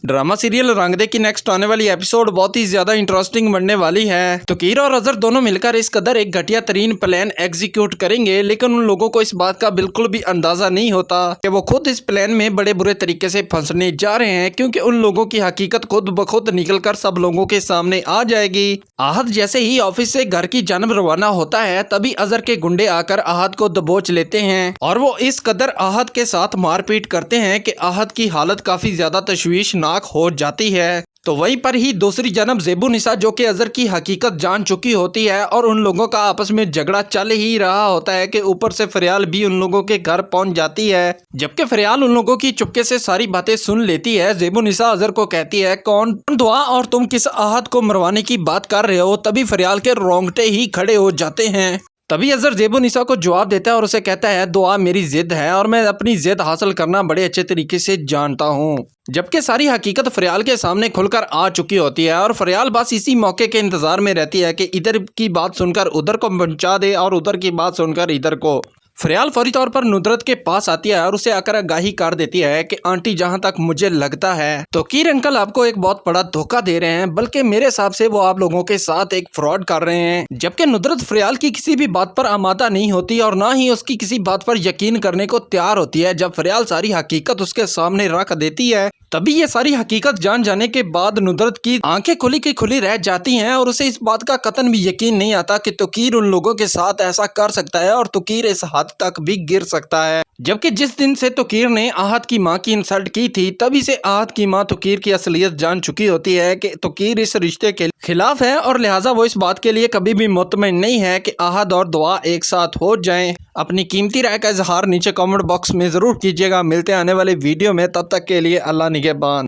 Drama serial रंग दे की next आने वाली एपिसोड बहुत ही ज्यादा इंटरेस्टिंग बनने वाली है। तकीर और अजहर दोनों मिलकर इस कदर एक घटिया तरीन प्लान एग्जीक्यूट करेंगे, लेकिन उन लोगों को इस बात का बिल्कुल भी अंदाजा नहीं होता कि वो खुद इस प्लान में बड़े बुरे तरीके से फंसने जा रहे हैं, क्योंकि उन लोगों की हकीकत खुद ब खुद निकल कर सब लोगों के सामने आ जाएगी। आहद जैसे ही ऑफिस से घर की जानब रवाना होता है, तभी अजहर के गुंडे आकर आहद को दबोच लेते हैं और वो इस कदर आहद के साथ मारपीट करते हैं कि आहद की हालत काफी ज्यादा तशवीशनाक हो जाती है। तो वहीं पर ही दूसरी जानब ज़ेबुन्निसा, जो कि अजहर की हकीकत जान चुकी होती है और उन लोगों का आपस में झगड़ा चल ही रहा होता है कि ऊपर से फरियाल भी उन लोगों के घर पहुंच जाती है। जबकि फरियाल उन लोगों की चुपके से सारी बातें सुन लेती है। ज़ेबुन्निसा अजहर को कहती है, कौन दुआ और तुम किस आहद को मरवाने की बात कर रहे हो? तभी फरियाल के रोंगटे ही खड़े हो जाते हैं। तभी अजहर ज़ेबुन्निसा को जवाब देता है और उसे कहता है, दुआ मेरी जिद है और मैं अपनी जिद हासिल करना बड़े अच्छे तरीके से जानता हूँ। जबकि सारी हकीकत फरियाल के सामने खुलकर आ चुकी होती है और फरियाल बस इसी मौके के इंतजार में रहती है कि इधर की बात सुनकर उधर को पहुंचा दे और उधर की बात सुनकर इधर को। फरियाल फौरी तौर पर नुदरत के पास आती है और उसे आकर आगाही कर देती है कि आंटी, जहां तक मुझे लगता है तो कीर अंकल आपको एक बहुत बड़ा धोखा दे रहे हैं, बल्कि मेरे हिसाब से वो आप लोगों के साथ एक फ्रॉड कर रहे हैं। जबकि नुदरत फरियाल की किसी भी बात पर आमादा नहीं होती और ना ही उसकी किसी बात पर यकीन करने को तैयार होती है। जब फरियाल सारी हकीकत उसके सामने रख देती है, तभी ये सारी हकीकत जान जाने के बाद नुदरत की आंखें खुली की खुली रह जाती हैं और उसे इस बात का कतन भी यकीन नहीं आता कि तुकीर उन लोगों के साथ ऐसा कर सकता है और तुकीर इस हद तक भी गिर सकता है। जबकि जिस दिन से तुकीर ने आहद की मां की इंसल्ट की थी, तभी से आहद की मां तुकीर की असलियत जान चुकी होती है कि तुकीर इस रिश्ते के खिलाफ है और लिहाजा वो इस बात के लिए कभी भी मुतमईन नहीं है कि आहद और दुआ एक साथ हो जाएं। अपनी कीमती राय का इजहार नीचे कमेंट बॉक्स में जरूर कीजिएगा। मिलते हैं आने वाले वीडियो में, तब तक के लिए अल्लाह निगहबान।